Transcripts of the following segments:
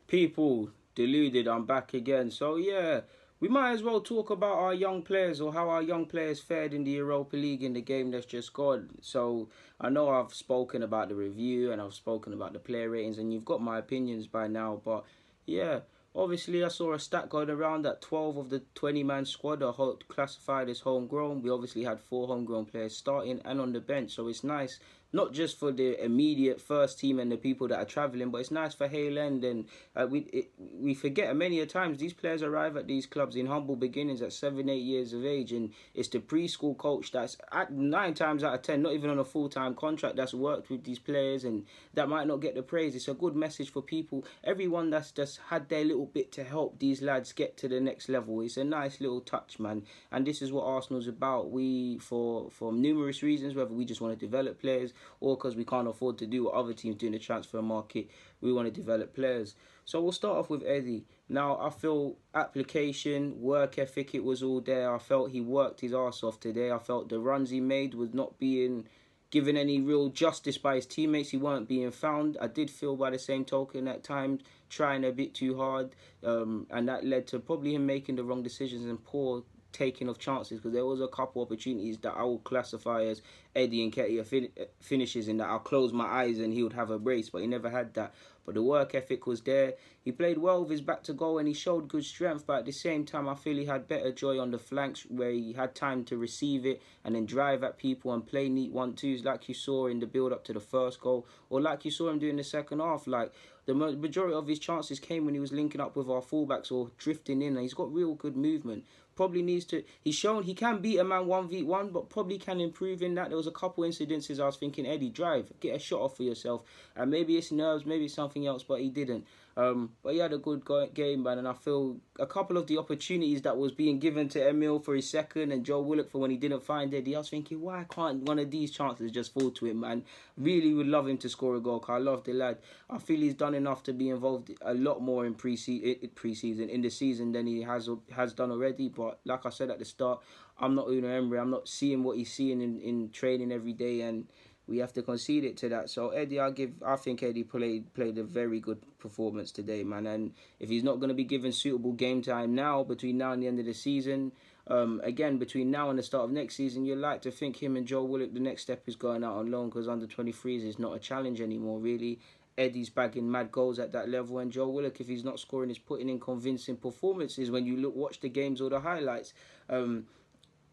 People, deluded, I'm back again. So yeah, we might as well talk about our young players or how our young players fared in the Europa League in the game that's just gone. So I know I've spoken about the review and I've spoken about the player ratings and you've got my opinions by now, but yeah, obviously I saw a stat going around that 12 of the 20-man squad are classified as homegrown. We obviously had 4 homegrown players starting and on the bench, so it's nice not just for the immediate first team and the people that are travelling, but it's nice for Hale End. And we forget many a times these players arrive at these clubs in humble beginnings at 7, 8 years of age, and it's the preschool coach that's at 9 times out of 10, not even on a full-time contract, that's worked with these players, and that might not get the praise. It's a good message for people, everyone that's just had their little bit to help these lads get to the next level. It's a nice little touch, man, and this is what Arsenal's about. We, for numerous reasons, whether we just want to develop players or because we can't afford to do what other teams do in the transfer market, we want to develop players. So we'll start off with Eddie. Now, I feel application, work ethic, it was all there. I felt he worked his arse off today. I felt the runs he made was not being given any real justice by his teammates. He weren't being found. I did feel by the same token at times trying a bit too hard, and that led to probably him making the wrong decisions and poor taking of chances, because there was a couple opportunities that I will classify as Eddie Nkietah finishes, in that I'll close my eyes and he would have a brace, but he never had that. But the work ethic was there. He played well with his back to goal and he showed good strength, but at the same time I feel he had better joy on the flanks where he had time to receive it and then drive at people and play neat 1-2s like you saw in the build up to the first goal, or like you saw him do in the second half. Like, the majority of his chances came when he was linking up with our fullbacks or drifting in, and he's got real good movement. Probably needs to, he's shown he can beat a man 1v1, but probably can improve in that. There was a couple incidences I was thinking, Eddie, drive, get a shot off for yourself, and maybe it's nerves, maybe it's something else, but he didn't. But he had a good game, man, and I feel a couple of the opportunities that was being given to Emile for his second and Joe Willock for when he didn't find Eddie, I was thinking, why can't one of these chances just fall to him, man? Really would love him to score a goal, because I love the lad. I feel he's done enough to be involved a lot more in pre-season in the season than he has done already. But like I said at the start, I'm not Unai Emery. I'm not seeing what he's seeing in training every day, and we have to concede it to that. So Eddie, I think Eddie played a very good performance today, man. And if he's not going to be given suitable game time now, between now and the end of the season, again, between now and the start of next season, you'd like to think him and Joe Willock, the next step is going out on loan, because under 23s is not a challenge anymore, really. Eddie's bagging mad goals at that level, and Joe Willock, if he's not scoring, is putting in convincing performances when you watch the games or the highlights.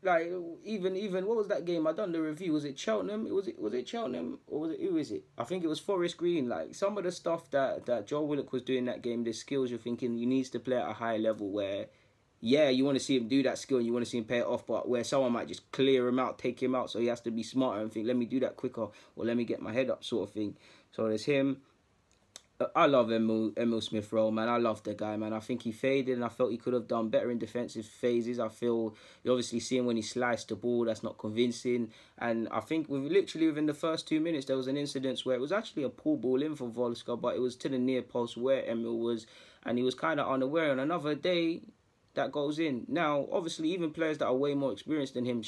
Like even what was that game? I done the review. Was it Cheltenham? Was it Cheltenham or was it, who is it? I think it was Forest Green. Like, some of the stuff that Joe Willock was doing that game, the skills, you're thinking he needs to play at a high level where, yeah, you want to see him do that skill and you want to see him pay it off, but where someone might just clear him out, take him out, so he has to be smarter and think, let me do that quicker or let me get my head up, sort of thing. So there's him. I love Emile Smith-Rowe, man. I love the guy, man. I think he faded and I felt he could have done better in defensive phases. I feel you obviously see him when he sliced the ball, that's not convincing. And I think literally within the first 2 minutes, there was an incident where it was actually a pull ball in for Vorskla, but it was to the near post where Emile was, and he was kind of unaware. On another day, that goes in. Now, obviously, even players that are way more experienced than him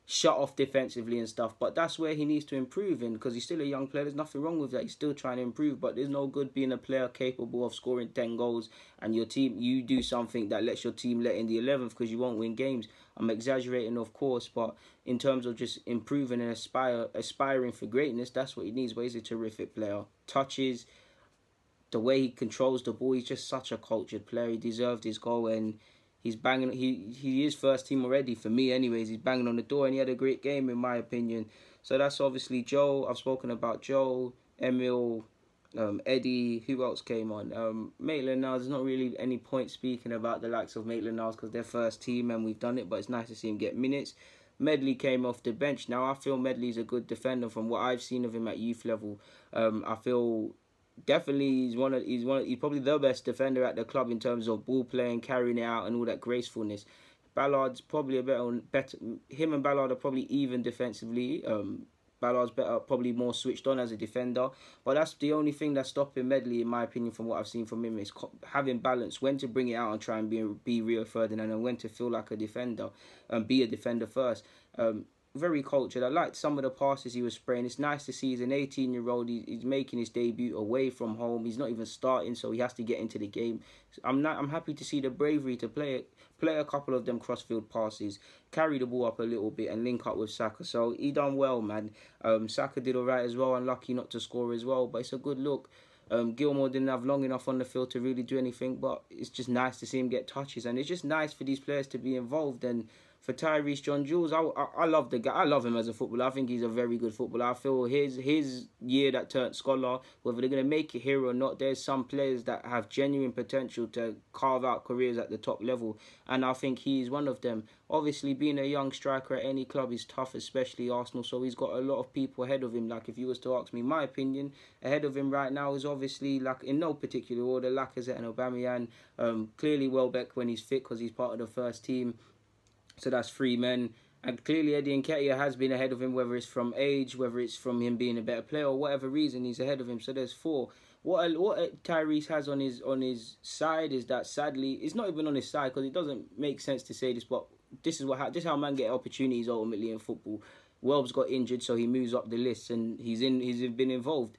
shut off defensively and stuff, but that's where he needs to improve in, because he's still a young player. There's nothing wrong with that. He's still trying to improve, but there's no good being a player capable of scoring 10 goals and your team, you do something that lets your team let in the 11th because you won't win games. I'm exaggerating, of course, but in terms of just improving and aspiring for greatness, that's what he needs. But he's a terrific player. Touches, the way he controls the ball, he's just such a cultured player. He deserved his goal, and he's banging. He is first team already for me, anyways. He's banging on the door, and he had a great game in my opinion. So that's obviously Joe. I've spoken about Joe, Emile, Eddie. Who else came on? Maitland-Niles. There's not really any point speaking about the likes of Maitland-Niles because they're first team and we've done it. But it's nice to see him get minutes. Medley came off the bench. Now I feel Medley's a good defender from what I've seen of him at youth level. I feel definitely he's probably the best defender at the club in terms of ball playing, carrying it out, and all that gracefulness. Ballard's probably a better. Him and Ballard are probably even defensively. Ballard's probably more switched on as a defender, but that's the only thing that's stopping Medley, in my opinion, from what I've seen from him, is having balance, when to bring it out and try and be Rio Ferdinand, and when to feel like a defender and be a defender first. very cultured. I liked some of the passes he was spraying. It's nice to see he's an 18-year-old. He's making his debut away from home. He's not even starting, so he has to get into the game. I'm happy to see the bravery to play a couple of them crossfield passes, carry the ball up a little bit, and link up with Saka. So he done well, man. Saka did all right as well. Unlucky not to score as well, but it's a good look. Gilmore didn't have long enough on the field to really do anything, but it's just nice to see him get touches, and it's just nice for these players to be involved. And for Tyrese John-Jules, I love the guy. I love him as a footballer. I think he's a very good footballer. I feel his year that turned scholar, whether they're going to make it here or not, there's some players that have genuine potential to carve out careers at the top level, and I think he's one of them. Obviously, being a young striker at any club is tough, especially Arsenal, so he's got a lot of people ahead of him. Like, if you was to ask me my opinion, ahead of him right now is obviously, like, in no particular order, Lacazette and Aubameyang. Clearly Welbeck when he's fit because he's part of the first team. So that's 3 men. And clearly Eddie Nkietah has been ahead of him, whether it's from age, whether it's from him being a better player, or whatever reason he's ahead of him. So there's 4. What Tyrese has on his side is that, sadly, it's not even on his side because it doesn't make sense to say this, but this is how man get opportunities ultimately in football. Welb's got injured, so he moves up the list, and he's been involved.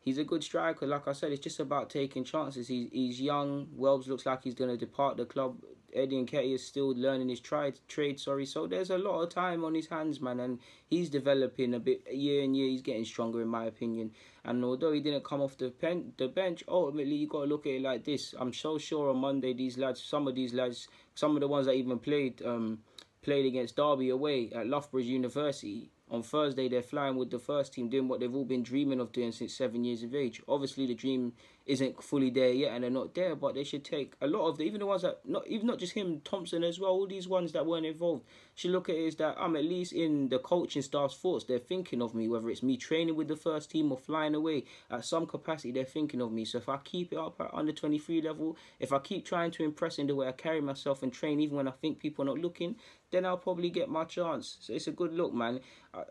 He's a good striker. Like I said, it's just about taking chances. He's young. Welbs looks like he's going to depart the club. Eddie Nkietah is still learning his trade. So there's a lot of time on his hands, man, and he's developing a bit year and year. He's getting stronger, in my opinion. And although he didn't come off the bench, ultimately you got to look at it like this. I'm so sure on Monday some of the ones that even played against Derby away at Loughborough's University. On Thursday, they're flying with the first team, doing what they've all been dreaming of doing since 7 years of age. Obviously, the dream isn't fully there yet, and they're not there, but they should take a lot of even the ones that, not just him, Thompson as well, all these ones that weren't involved, should look at it as that I'm at least in the coaching staff's thoughts. They're thinking of me, whether it's me training with the first team or flying away. At some capacity, they're thinking of me. So if I keep it up at under 23 level, if I keep trying to impress in the way I carry myself and train, even when I think people are not looking, then I'll probably get my chance. So it's a good look, man.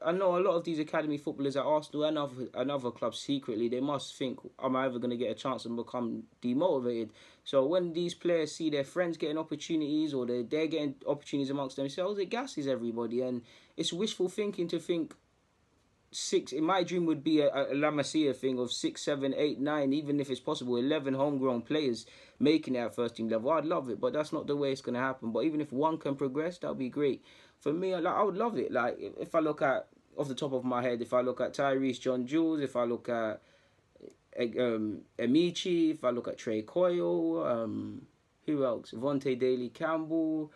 I know a lot of these academy footballers at Arsenal and other clubs secretly, they must think, am I ever going to get a chance and become demotivated? So when these players see their friends getting opportunities, or they're getting opportunities amongst themselves, it gasses everybody. And it's wishful thinking to think 6, in my dream would be a La Masia thing of 6, 7, 8, 9, even if it's possible, 11 homegrown players making it at first team level. I'd love it, but that's not the way it's going to happen. But even if one can progress, that would be great. For me, I would love it. Like, if I look at, off the top of my head, if I look at Tyrese John-Jules, if I look at Emile, if I look at Trey Coyle, who else? Vontae Daly-Campbell.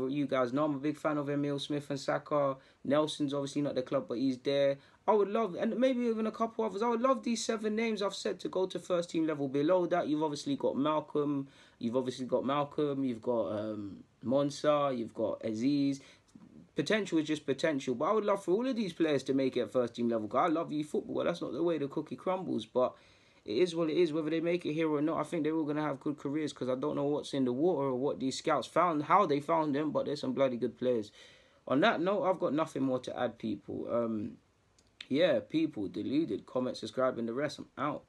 You guys know I'm a big fan of Emile Smith and Saka. Nelson's obviously not the club, but he's there. I would love, and maybe even a couple others, I would love these 7 names I've said to go to first team level. Below that, you've obviously got Malcolm, you've got Monsa, you've got Aziz. Potential is just potential, but I would love for all of these players to make it at first team level. I love you football. That's not the way the cookie crumbles, but it is what it is. Whether they make it here or not, I think they're all going to have good careers, because I don't know what's in the water or what these scouts found, how they found them, but there's some bloody good players. On that note, I've got nothing more to add, people. Yeah, people, deluded, comment, subscribe, and the rest. I'm out.